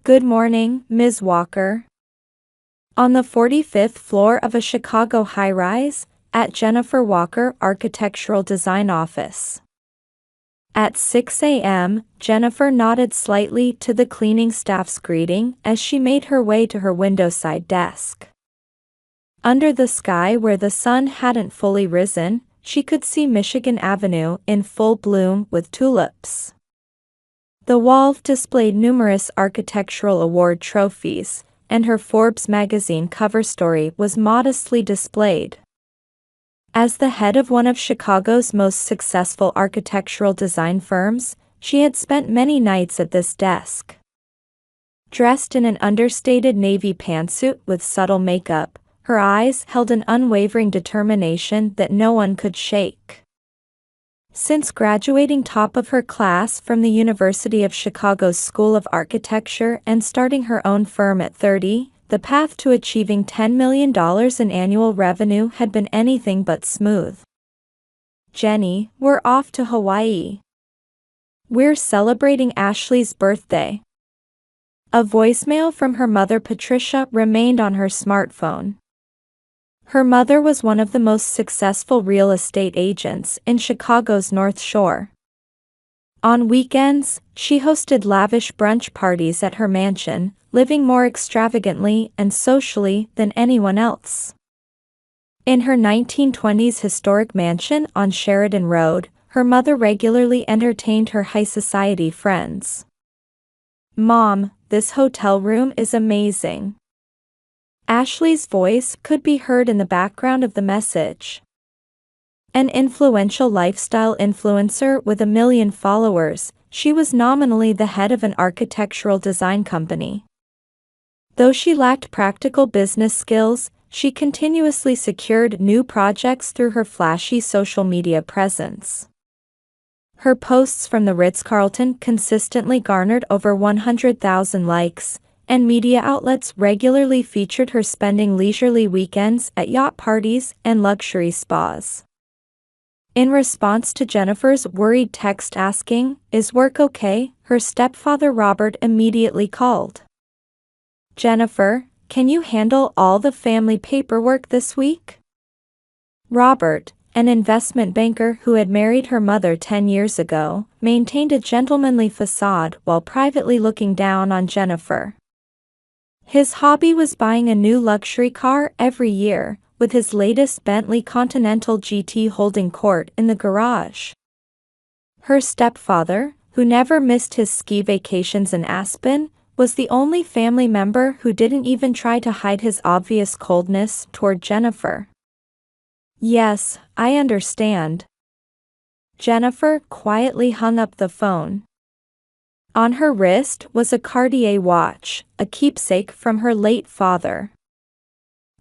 Good morning, Ms. Walker. On the 45th floor of a Chicago high-rise, at Jennifer Walker Architectural Design Office. At 6 a.m., Jennifer nodded slightly to the cleaning staff's greeting as she made her way to her windowside desk. Under the sky where the sun hadn't fully risen, she could see Michigan Avenue in full bloom with tulips. The wall displayed numerous architectural award trophies, and her Forbes magazine cover story was modestly displayed. As the head of one of Chicago's most successful architectural design firms, she had spent many nights at this desk. Dressed in an understated navy pantsuit with subtle makeup, her eyes held an unwavering determination that no one could shake. Since graduating top of her class from the University of Chicago's School of Architecture and starting her own firm at 30, the path to achieving $10 million in annual revenue had been anything but smooth. "Jenny, we're off to Hawaii. We're celebrating Ashley's birthday." A voicemail from her mother Patricia remained on her smartphone. Her mother was one of the most successful real estate agents in Chicago's North Shore. On weekends, she hosted lavish brunch parties at her mansion, living more extravagantly and socially than anyone else. In her 1920s historic mansion on Sheridan Road, her mother regularly entertained her high society friends. "Mom, this hotel room is amazing." Ashley's voice could be heard in the background of the message. An influential lifestyle influencer with 1 million followers, she was nominally the head of an architectural design company. Though she lacked practical business skills, she continuously secured new projects through her flashy social media presence. Her posts from the Ritz-Carlton consistently garnered over 100,000 likes, and media outlets regularly featured her spending leisurely weekends at yacht parties and luxury spas. In response to Jennifer's worried text asking, "Is work okay?" her stepfather Robert immediately called. "Jennifer, can you handle all the family paperwork this week?" Robert, an investment banker who had married her mother 10 years ago, maintained a gentlemanly facade while privately looking down on Jennifer. His hobby was buying a new luxury car every year, with his latest Bentley Continental GT holding court in the garage. Her stepfather, who never missed his ski vacations in Aspen, was the only family member who didn't even try to hide his obvious coldness toward Jennifer. "Yes, I understand." Jennifer quietly hung up the phone. On her wrist was a Cartier watch, a keepsake from her late father.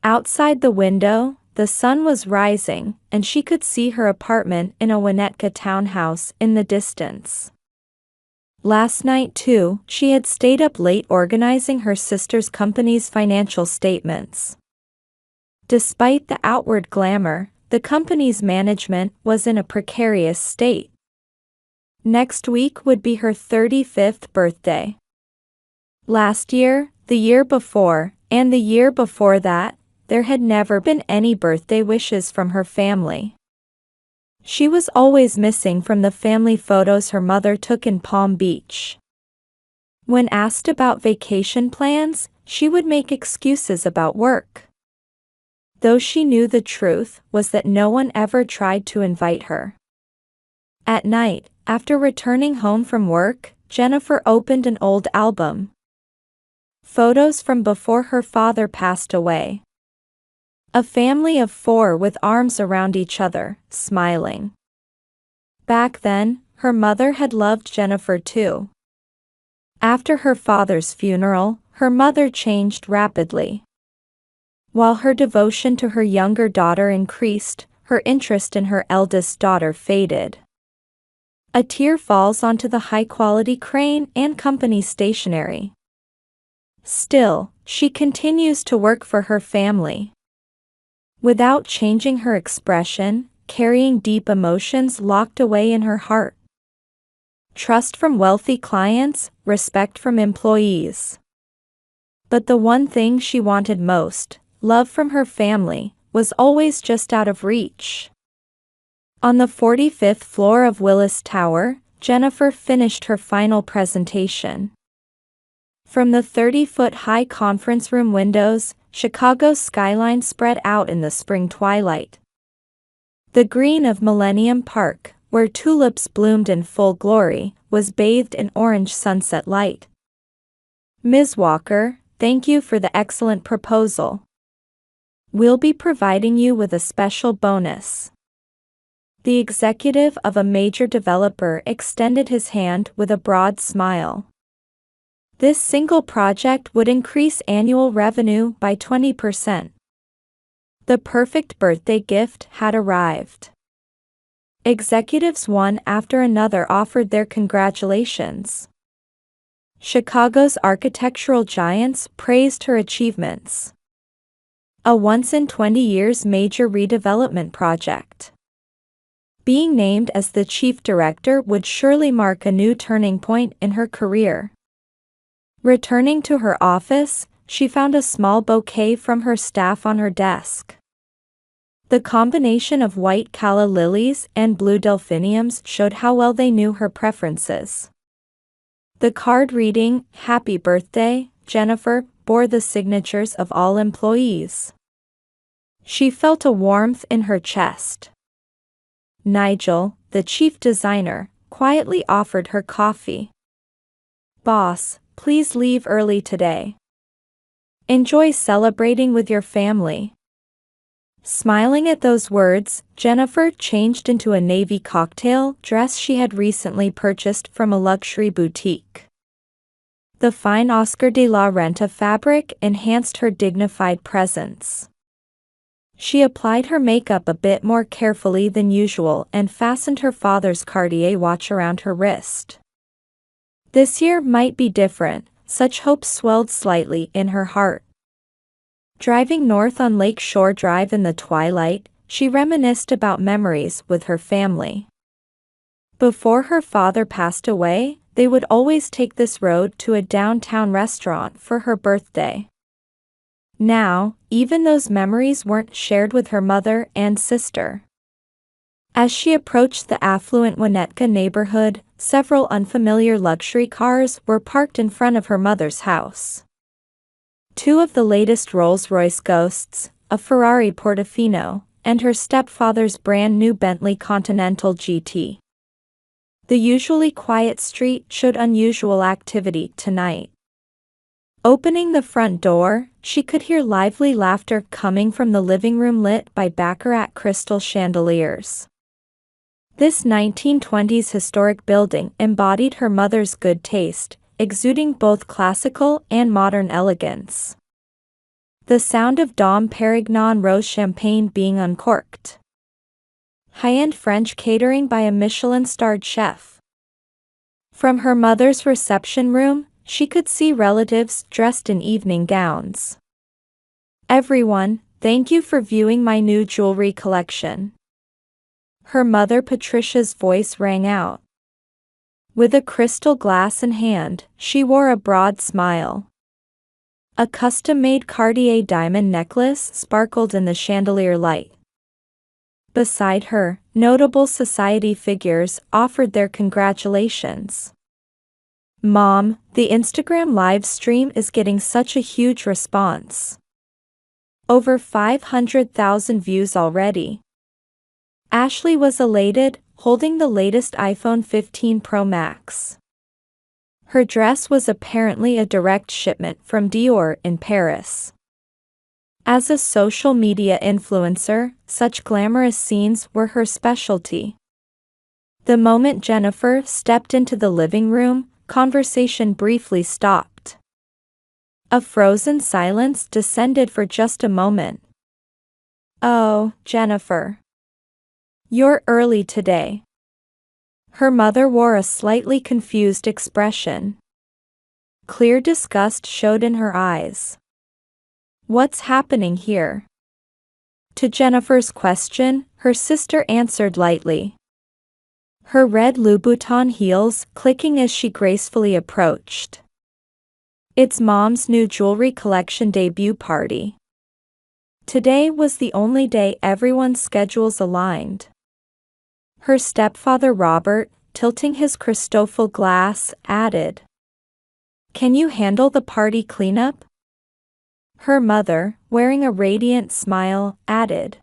Outside the window, the sun was rising, and she could see her apartment in a Winnetka townhouse in the distance. Last night too, she had stayed up late organizing her sister's company's financial statements. Despite the outward glamour, the company's management was in a precarious state. Next week would be her 35th birthday. Last year, the year before, and the year before that, there had never been any birthday wishes from her family. She was always missing from the family photos her mother took in Palm Beach. When asked about vacation plans, she would make excuses about work. Though she knew the truth was that no one ever tried to invite her. At night, after returning home from work, Jennifer opened an old album. Photos from before her father passed away. A family of 4 with arms around each other, smiling. Back then, her mother had loved Jennifer too. After her father's funeral, her mother changed rapidly. While her devotion to her younger daughter increased, her interest in her eldest daughter faded. A tear falls onto the high-quality Crane and Company stationery. Still, she continues to work for her family. Without changing her expression, carrying deep emotions locked away in her heart. Trust from wealthy clients, respect from employees. But the one thing she wanted most, love from her family, was always just out of reach. On the 45th floor of Willis Tower, Jennifer finished her final presentation. From the 30-foot-high conference room windows, Chicago's skyline spread out in the spring twilight. The green of Millennium Park, where tulips bloomed in full glory, was bathed in orange sunset light. "Ms. Walker, thank you for the excellent proposal. We'll be providing you with a special bonus." The executive of a major developer extended his hand with a broad smile. This single project would increase annual revenue by 20%. The perfect birthday gift had arrived. Executives one after another offered their congratulations. Chicago's architectural giants praised her achievements. A once-in-20 years major redevelopment project. Being named as the chief director would surely mark a new turning point in her career. Returning to her office, she found a small bouquet from her staff on her desk. The combination of white calla lilies and blue delphiniums showed how well they knew her preferences. The card reading, "Happy Birthday, Jennifer," bore the signatures of all employees. She felt a warmth in her chest. Nigel, the chief designer, quietly offered her coffee. "Boss, please leave early today. Enjoy celebrating with your family." Smiling at those words, Jennifer changed into a navy cocktail dress she had recently purchased from a luxury boutique. The fine Oscar de la Renta fabric enhanced her dignified presence. She applied her makeup a bit more carefully than usual and fastened her father's Cartier watch around her wrist. This year might be different, such hopes swelled slightly in her heart. Driving north on Lake Shore Drive in the twilight, she reminisced about memories with her family. Before her father passed away, they would always take this road to a downtown restaurant for her birthday. Now, even those memories weren't shared with her mother and sister. As she approached the affluent Winnetka neighborhood, several unfamiliar luxury cars were parked in front of her mother's house. Two of the latest Rolls-Royce Ghosts, a Ferrari Portofino, and her stepfather's brand-new Bentley Continental GT. The usually quiet street showed unusual activity tonight. Opening the front door, she could hear lively laughter coming from the living room lit by baccarat crystal chandeliers. This 1920s historic building embodied her mother's good taste, exuding both classical and modern elegance. The sound of Dom Perignon rose champagne being uncorked. High-end French catering by a Michelin-starred chef. From her mother's reception room, she could see relatives dressed in evening gowns. "Everyone, thank you for viewing my new jewelry collection." Her mother Patricia's voice rang out. With a crystal glass in hand, she wore a broad smile. A custom-made Cartier diamond necklace sparkled in the chandelier light. Beside her, notable society figures offered their congratulations. "Mom, the Instagram live stream is getting such a huge response. Over 500,000 views already." Ashley was elated, holding the latest iPhone 15 Pro Max. Her dress was apparently a direct shipment from Dior in Paris. As a social media influencer, such glamorous scenes were her specialty. The moment Jennifer stepped into the living room, conversation briefly stopped. A frozen silence descended for just a moment. "Oh, Jennifer. You're early today." Her mother wore a slightly confused expression. Clear disgust showed in her eyes. "What's happening here?" To Jennifer's question, her sister answered lightly. Her red Louboutin heels clicking as she gracefully approached. It's Mom's new jewelry collection debut party. Today was the only day everyone's schedules aligned. Her stepfather Robert, tilting his Christoffel glass, added, "Can you handle the party cleanup?" Her mother, wearing a radiant smile, added,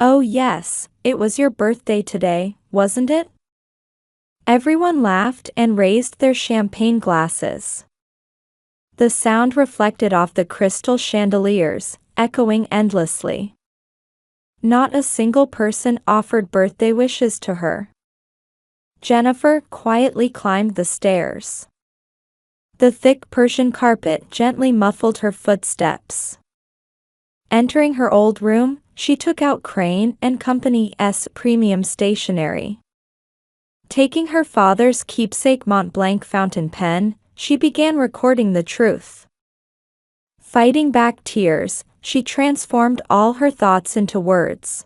"Oh yes, it was your birthday today, wasn't it?" Everyone laughed and raised their champagne glasses. The sound reflected off the crystal chandeliers, echoing endlessly. Not a single person offered birthday wishes to her. Jennifer quietly climbed the stairs. The thick Persian carpet gently muffled her footsteps. Entering her old room, she took out Crane and Company's premium stationery. Taking her father's keepsake Mont Blanc fountain pen, she began recording the truth. Fighting back tears, she transformed all her thoughts into words.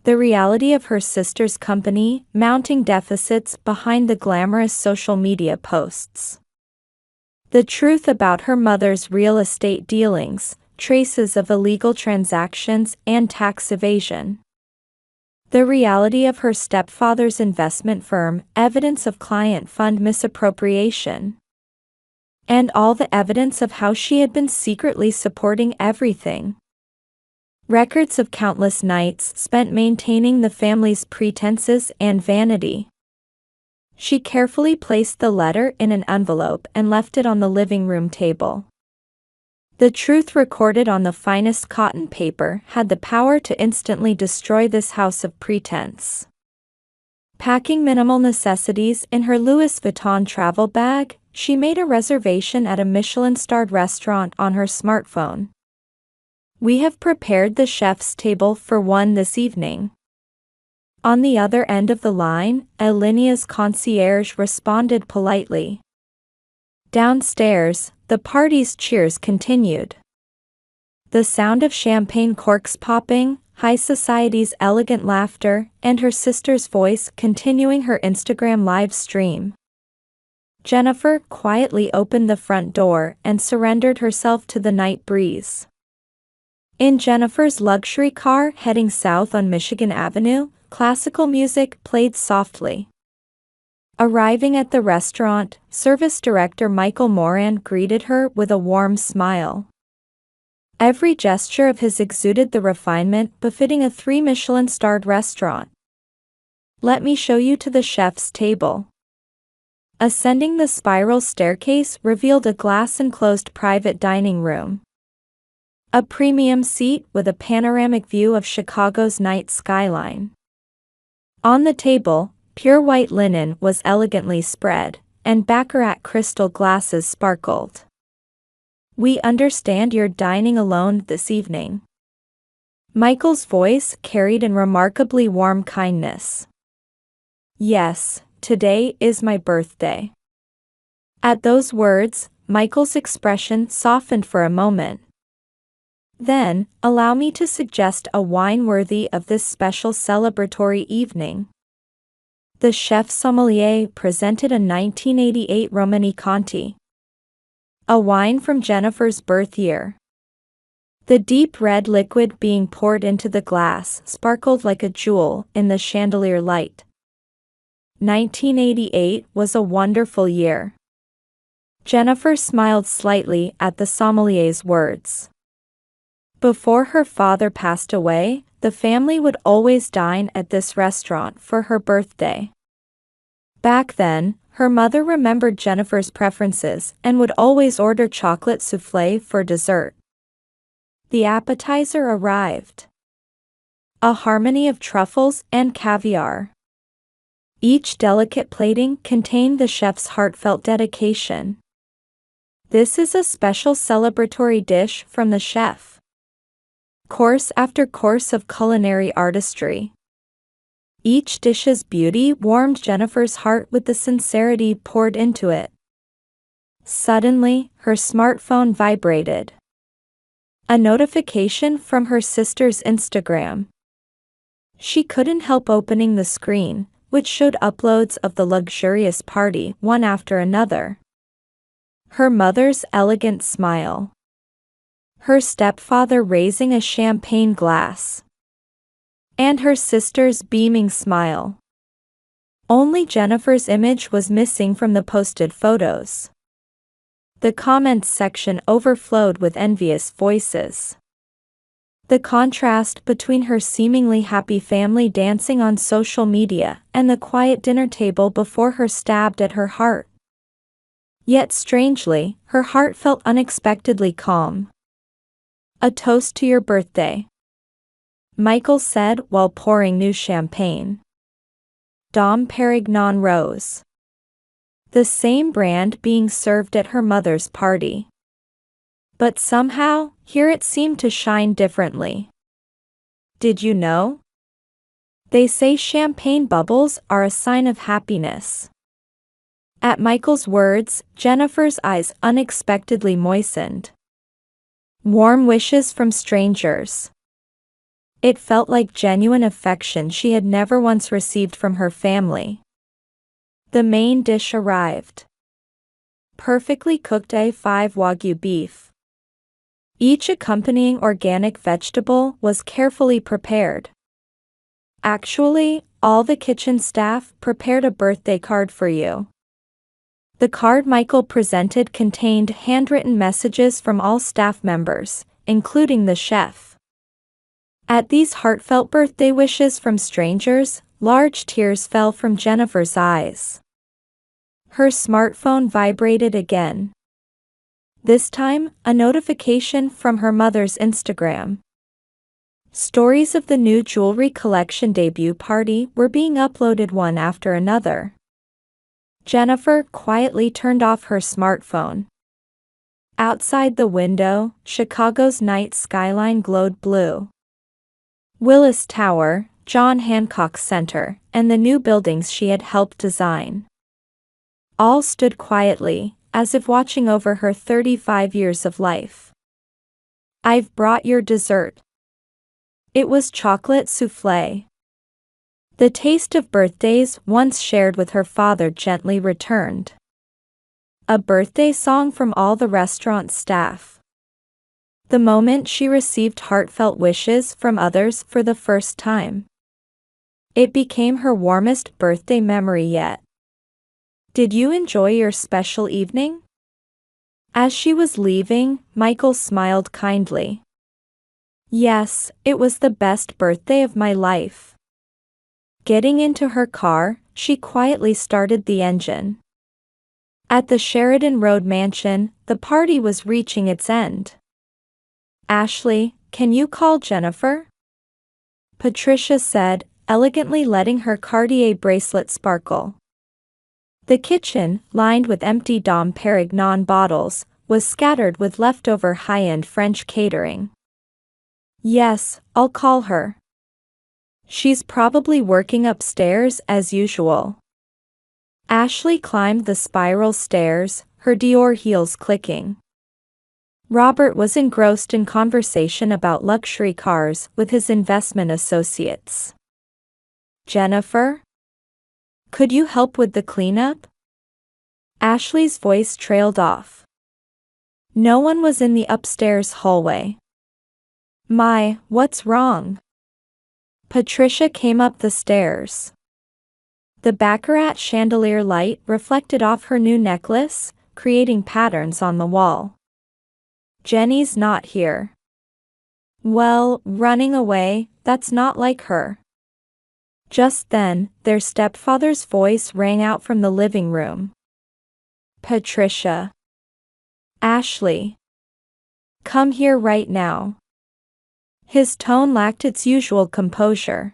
The reality of her sister's company, mounting deficits behind the glamorous social media posts. The truth about her mother's real estate dealings, traces of illegal transactions and tax evasion. The reality of her stepfather's investment firm, evidence of client fund misappropriation. And all the evidence of how she had been secretly supporting everything. Records of countless nights spent maintaining the family's pretenses and vanity. She carefully placed the letter in an envelope and left it on the living room table. The truth recorded on the finest cotton paper had the power to instantly destroy this house of pretense. Packing minimal necessities in her Louis Vuitton travel bag, she made a reservation at a Michelin-starred restaurant on her smartphone. "We have prepared the chef's table for one this evening." On the other end of the line, Alinia's concierge responded politely. Downstairs, the party's cheers continued. The sound of champagne corks popping, high society's elegant laughter, and her sister's voice continuing her Instagram live stream. Jennifer quietly opened the front door and surrendered herself to the night breeze. In Jennifer's luxury car heading south on Michigan Avenue, classical music played softly. Arriving at the restaurant, service director Michael Moran greeted her with a warm smile. Every gesture of his exuded the refinement befitting a 3-Michelin-starred restaurant. "Let me show you to the chef's table." Ascending the spiral staircase revealed a glass-enclosed private dining room. A premium seat with a panoramic view of Chicago's night skyline. On the table, pure white linen was elegantly spread, and baccarat crystal glasses sparkled. "We understand you're dining alone this evening." Michael's voice carried in remarkably warm kindness. "Yes, today is my birthday." At those words, Michael's expression softened for a moment. "Then, allow me to suggest a wine worthy of this special celebratory evening." The chef sommelier presented a 1988 Romani Conti. A wine from Jennifer's birth year. The deep red liquid being poured into the glass sparkled like a jewel in the chandelier light. 1988 was a wonderful year. Jennifer smiled slightly at the sommelier's words. Before her father passed away, the family would always dine at this restaurant for her birthday. Back then, her mother remembered Jennifer's preferences and would always order chocolate soufflé for dessert. The appetizer arrived. A harmony of truffles and caviar. Each delicate plating contained the chef's heartfelt dedication. "This is a special celebratory dish from the chef." Course after course of culinary artistry. Each dish's beauty warmed Jennifer's heart with the sincerity poured into it. Suddenly, her smartphone vibrated. A notification from her sister's Instagram. She couldn't help opening the screen, which showed uploads of the luxurious party one after another. Her mother's elegant smile. Her stepfather raising a champagne glass. And her sister's beaming smile. Only Jennifer's image was missing from the posted photos. The comments section overflowed with envious voices. The contrast between her seemingly happy family dancing on social media and the quiet dinner table before her stabbed at her heart. Yet strangely, her heart felt unexpectedly calm. "A toast to your birthday," Michael said while pouring new champagne. Dom Perignon rose. The same brand being served at her mother's party. But somehow, here it seemed to shine differently. "Did you know? They say champagne bubbles are a sign of happiness." At Michael's words, Jennifer's eyes unexpectedly moistened. Warm wishes from strangers. It felt like genuine affection she had never once received from her family. The main dish arrived. Perfectly cooked A5 Wagyu beef. Each accompanying organic vegetable was carefully prepared. "Actually, all the kitchen staff prepared a birthday card for you." The card Michael presented contained handwritten messages from all staff members, including the chef. At these heartfelt birthday wishes from strangers, large tears fell from Jennifer's eyes. Her smartphone vibrated again. This time, a notification from her mother's Instagram. Stories of the new jewelry collection debut party were being uploaded one after another. Jennifer quietly turned off her smartphone. Outside the window, Chicago's night skyline glowed blue. Willis Tower, John Hancock Center, and the new buildings she had helped design. All stood quietly, as if watching over her 35 years of life. "I've brought your dessert." It was chocolate soufflé. The taste of birthdays once shared with her father gently returned. A birthday song from all the restaurant staff. The moment she received heartfelt wishes from others for the first time. It became her warmest birthday memory yet. "Did you enjoy your special evening?" As she was leaving, Michael smiled kindly. "Yes, it was the best birthday of my life." Getting into her car, she quietly started the engine. At the Sheridan Road mansion, the party was reaching its end. "Ashley, can you call Jennifer?" Patricia said, elegantly letting her Cartier bracelet sparkle. The kitchen, lined with empty Dom Perignon bottles, was scattered with leftover high-end French catering. "Yes, I'll call her. She's probably working upstairs as usual." Ashley climbed the spiral stairs, her Dior heels clicking. Robert was engrossed in conversation about luxury cars with his investment associates. "Jennifer? Could you help with the cleanup?" Ashley's voice trailed off. No one was in the upstairs hallway. "My, what's wrong?" Patricia came up the stairs. The baccarat chandelier light reflected off her new necklace, creating patterns on the wall. "Jenny's not here." "Well, running away, that's not like her." Just then, their stepfather's voice rang out from the living room. "Patricia. Ashley. Come here right now." His tone lacked its usual composure.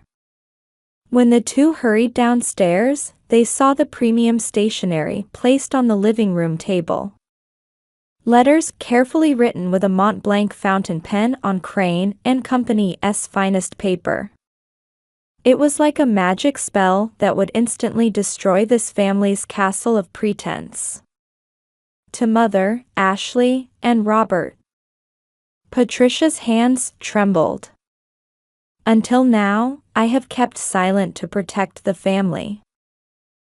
When the two hurried downstairs, they saw the premium stationery placed on the living room table. Letters carefully written with a Mont Blanc fountain pen on Crane and Company's finest paper. It was like a magic spell that would instantly destroy this family's castle of pretense. To Mother, Ashley, and Robert. Patricia's hands trembled. "Until now, I have kept silent to protect the family.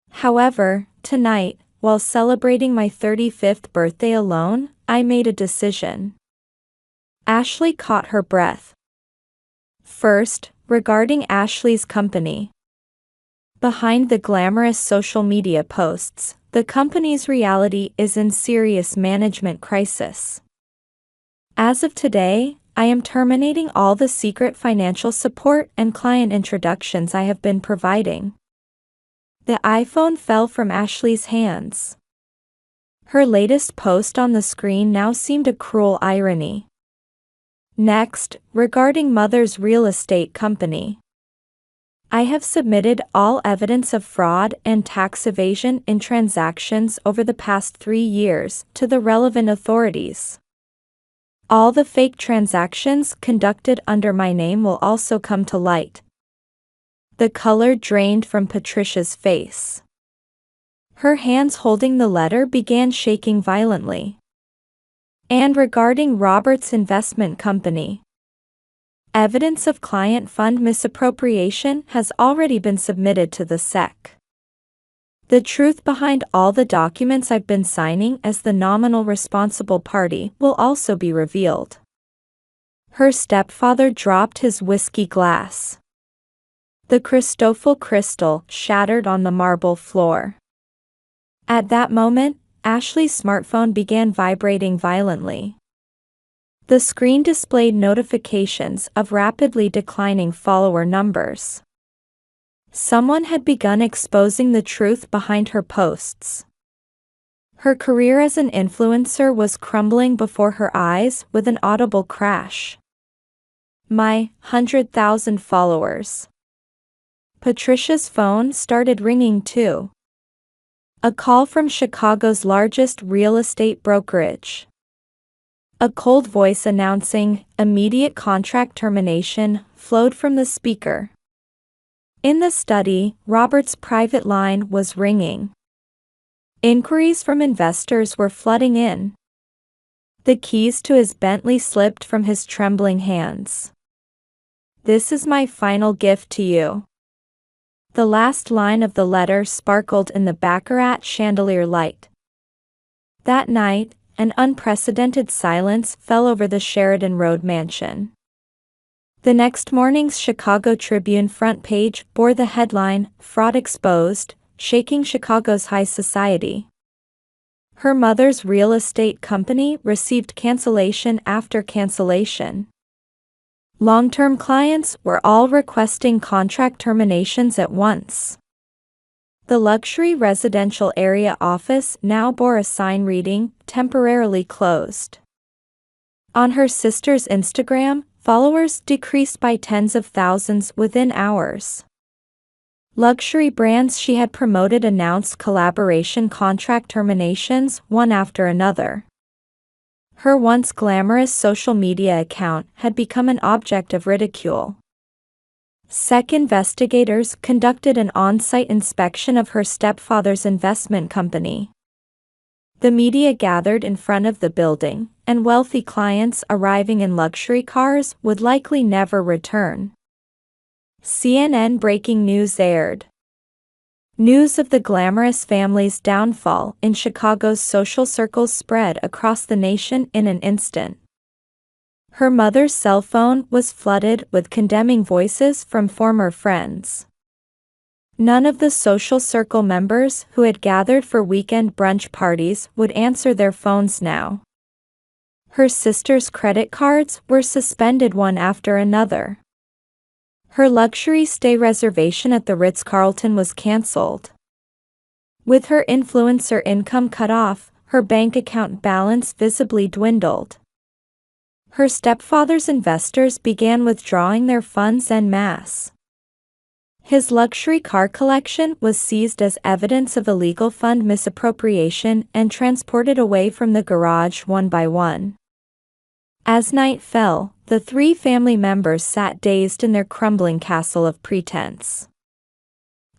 However, tonight, while celebrating my 35th birthday alone, I made a decision. Ashley caught her breath. First, regarding Ashley's company. Behind the glamorous social media posts, the company's reality is in serious management crisis. As of today, I am terminating all the secret financial support and client introductions I have been providing. The iPhone fell from Ashley's hands. Her latest post on the screen now seemed a cruel irony. Next, regarding Mother's real estate company. I have submitted all evidence of fraud and tax evasion in transactions over the past 3 years to the relevant authorities. All the fake transactions conducted under my name will also come to light. The color drained from Patricia's face. Her hands holding the letter began shaking violently. And regarding Robert's investment company. Evidence of client fund misappropriation has already been submitted to the SEC. The truth behind all the documents I've been signing as the nominal responsible party will also be revealed. Her stepfather dropped his whiskey glass. The Christoffel crystal shattered on the marble floor. At that moment, Ashley's smartphone began vibrating violently. The screen displayed notifications of rapidly declining follower numbers. Someone had begun exposing the truth behind her posts. Her career as an influencer was crumbling before her eyes with an audible crash. My 100,000 followers. Patricia's phone started ringing too. A call from Chicago's largest real estate brokerage. A cold voice announcing immediate contract termination flowed from the speaker. In the study, Robert's private line was ringing. Inquiries from investors were flooding in. The keys to his Bentley slipped from his trembling hands. "This is my final gift to you." The last line of the letter sparkled in the baccarat chandelier light. That night, an unprecedented silence fell over the Sheridan Road mansion. The next morning's Chicago Tribune front page bore the headline, "Fraud Exposed, Shaking Chicago's High Society." Her mother's real estate company received cancellation after cancellation. Long-term clients were all requesting contract terminations at once. The luxury residential area office now bore a sign reading, "Temporarily closed." On her sister's Instagram, followers decreased by tens of thousands within hours. Luxury brands she had promoted announced collaboration contract terminations one after another. Her once glamorous social media account had become an object of ridicule. SEC investigators conducted an on-site inspection of her stepfather's investment company. The media gathered in front of the building, and wealthy clients arriving in luxury cars would likely never return. CNN breaking news aired. News of the glamorous family's downfall in Chicago's social circles spread across the nation in an instant. Her mother's cell phone was flooded with condemning voices from former friends. None of the social circle members who had gathered for weekend brunch parties would answer their phones now. Her sister's credit cards were suspended one after another. Her luxury stay reservation at the Ritz-Carlton was canceled. With her influencer income cut off, her bank account balance visibly dwindled. Her stepfather's investors began withdrawing their funds en masse. His luxury car collection was seized as evidence of illegal fund misappropriation and transported away from the garage one by one. As night fell, the three family members sat dazed in their crumbling castle of pretense.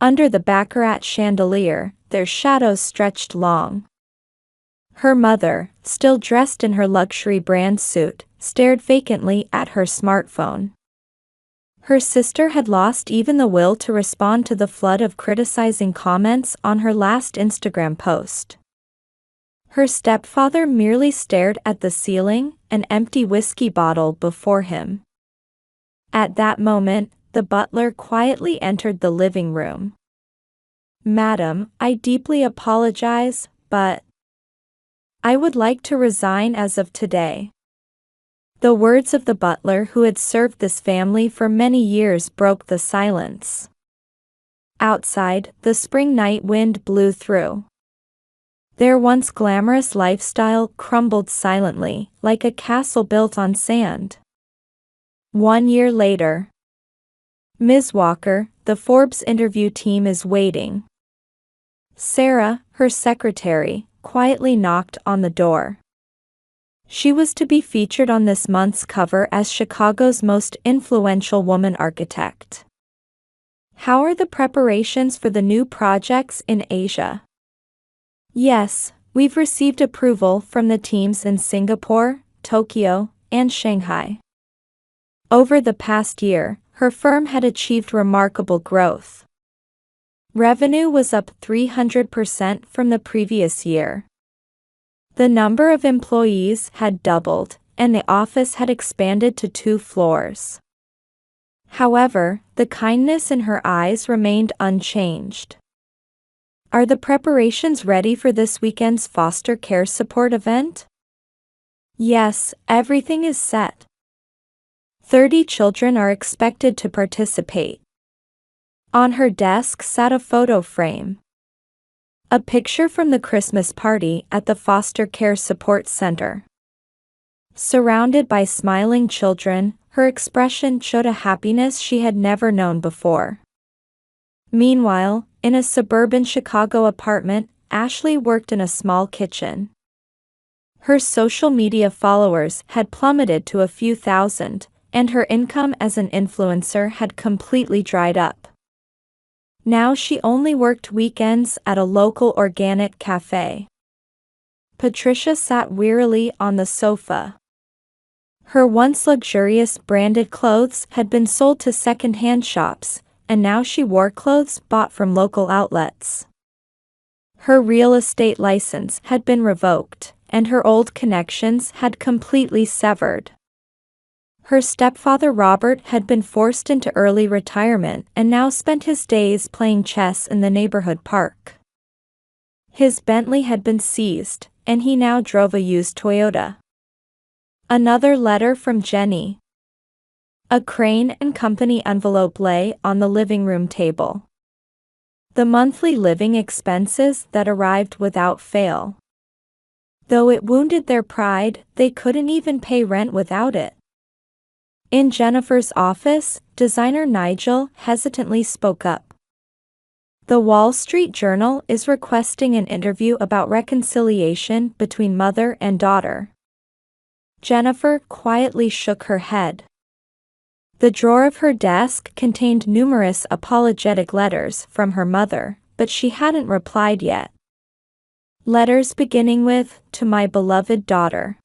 Under the baccarat chandelier, their shadows stretched long. Her mother, still dressed in her luxury brand suit, stared vacantly at her smartphone. Her sister had lost even the will to respond to the flood of criticizing comments on her last Instagram post. Her stepfather merely stared at the ceiling, an empty whiskey bottle before him. At that moment, the butler quietly entered the living room. "Madam, I deeply apologize, but I would like to resign as of today." The words of the butler who had served this family for many years broke the silence. Outside, the spring night wind blew through. Their once glamorous lifestyle crumbled silently, like a castle built on sand. 1 year later. "Ms. Walker, the Forbes interview team is waiting." Sarah, her secretary, quietly knocked on the door. She was to be featured on this month's cover as Chicago's most influential woman architect. "How are the preparations for the new projects in Asia?" "Yes, we've received approval from the teams in Singapore, Tokyo, and Shanghai." Over the past year, her firm had achieved remarkable growth. Revenue was up 300% from the previous year. The number of employees had doubled, and the office had expanded to 2 floors. However, the kindness in her eyes remained unchanged. "Are the preparations ready for this weekend's foster care support event?" "Yes, everything is set. 30 children are expected to participate." On her desk sat a photo frame. A picture from the Christmas party at the Foster Care Support Center. Surrounded by smiling children, her expression showed a happiness she had never known before. Meanwhile, in a suburban Chicago apartment, Ashley worked in a small kitchen. Her social media followers had plummeted to a few thousand, and her income as an influencer had completely dried up. Now she only worked weekends at a local organic cafe. Patricia sat wearily on the sofa. Her once luxurious branded clothes had been sold to second-hand shops, and now she wore clothes bought from local outlets. Her real estate license had been revoked, and her old connections had completely severed. Her stepfather Robert had been forced into early retirement and now spent his days playing chess in the neighborhood park. His Bentley had been seized, and he now drove a used Toyota. Another letter from Jenny. A Crane and Company envelope lay on the living room table. The monthly living expenses that arrived without fail. Though it wounded their pride, they couldn't even pay rent without it. In Jennifer's office, designer Nigel hesitantly spoke up. "The Wall Street Journal is requesting an interview about reconciliation between mother and daughter." Jennifer quietly shook her head. The drawer of her desk contained numerous apologetic letters from her mother, but she hadn't replied yet. Letters beginning with, "To my beloved daughter."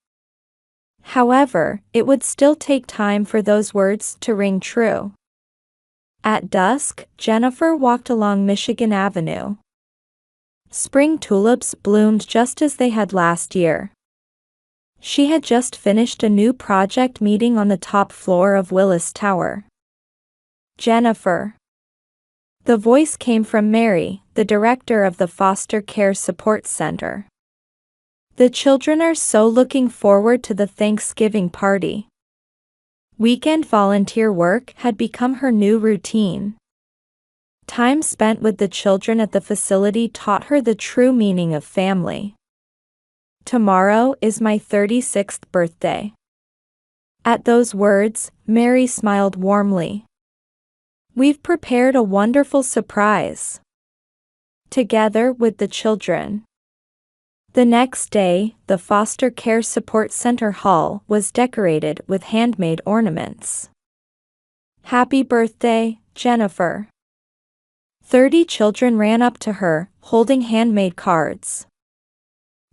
However, it would still take time for those words to ring true. At dusk, Jennifer walked along Michigan Avenue. Spring tulips bloomed just as they had last year. She had just finished a new project meeting on the top floor of Willis Tower. "Jennifer." The voice came from Mary, the director of the Foster Care Support Center. "The children are so looking forward to the Thanksgiving party." Weekend volunteer work had become her new routine. Time spent with the children at the facility taught her the true meaning of family. "Tomorrow is my 36th birthday." At those words, Mary smiled warmly. "We've prepared a wonderful surprise." Together with the children. The next day, the Foster Care Support Center hall was decorated with handmade ornaments. "Happy birthday, Jennifer." 30 children ran up to her, holding handmade cards.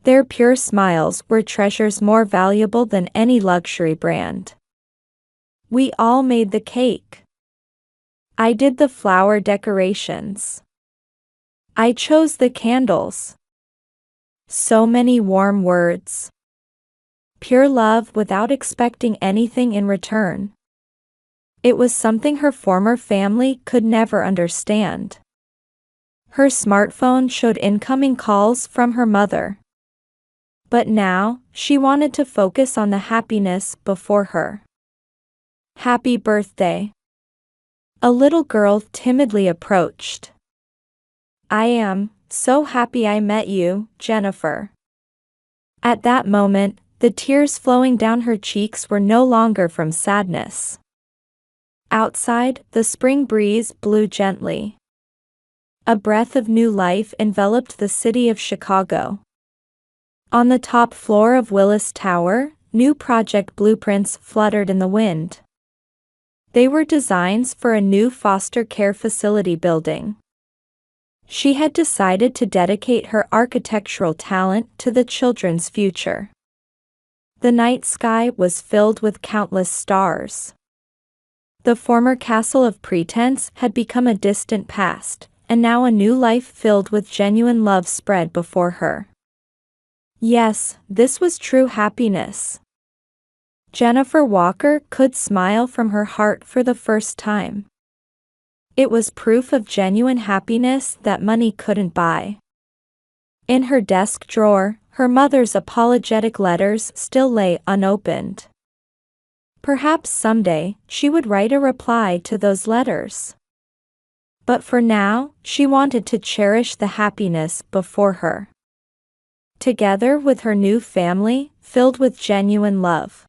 Their pure smiles were treasures more valuable than any luxury brand. "We all made the cake." I did the flower decorations. I chose the candles. So many warm words. Pure love without expecting anything in return. It was something her former family could never understand. Her smartphone showed incoming calls from her mother. But now, she wanted to focus on the happiness before her. Happy birthday. A little girl timidly approached. I am so happy I met you, Jennifer. At that moment, the tears flowing down her cheeks were no longer from sadness. Outside, the spring breeze blew gently. A breath of new life enveloped the city of Chicago. On the top floor of Willis Tower, new project blueprints fluttered in the wind. They were designs for a new foster care facility building. She had decided to dedicate her architectural talent to the children's future. The night sky was filled with countless stars. The former castle of pretense had become a distant past, and now a new life filled with genuine love spread before her. Yes, this was true happiness. Jennifer Walker could smile from her heart for the first time. It was proof of genuine happiness that money couldn't buy. In her desk drawer, her mother's apologetic letters still lay unopened. Perhaps someday, she would write a reply to those letters. But for now, she wanted to cherish the happiness before her. Together with her new family, filled with genuine love.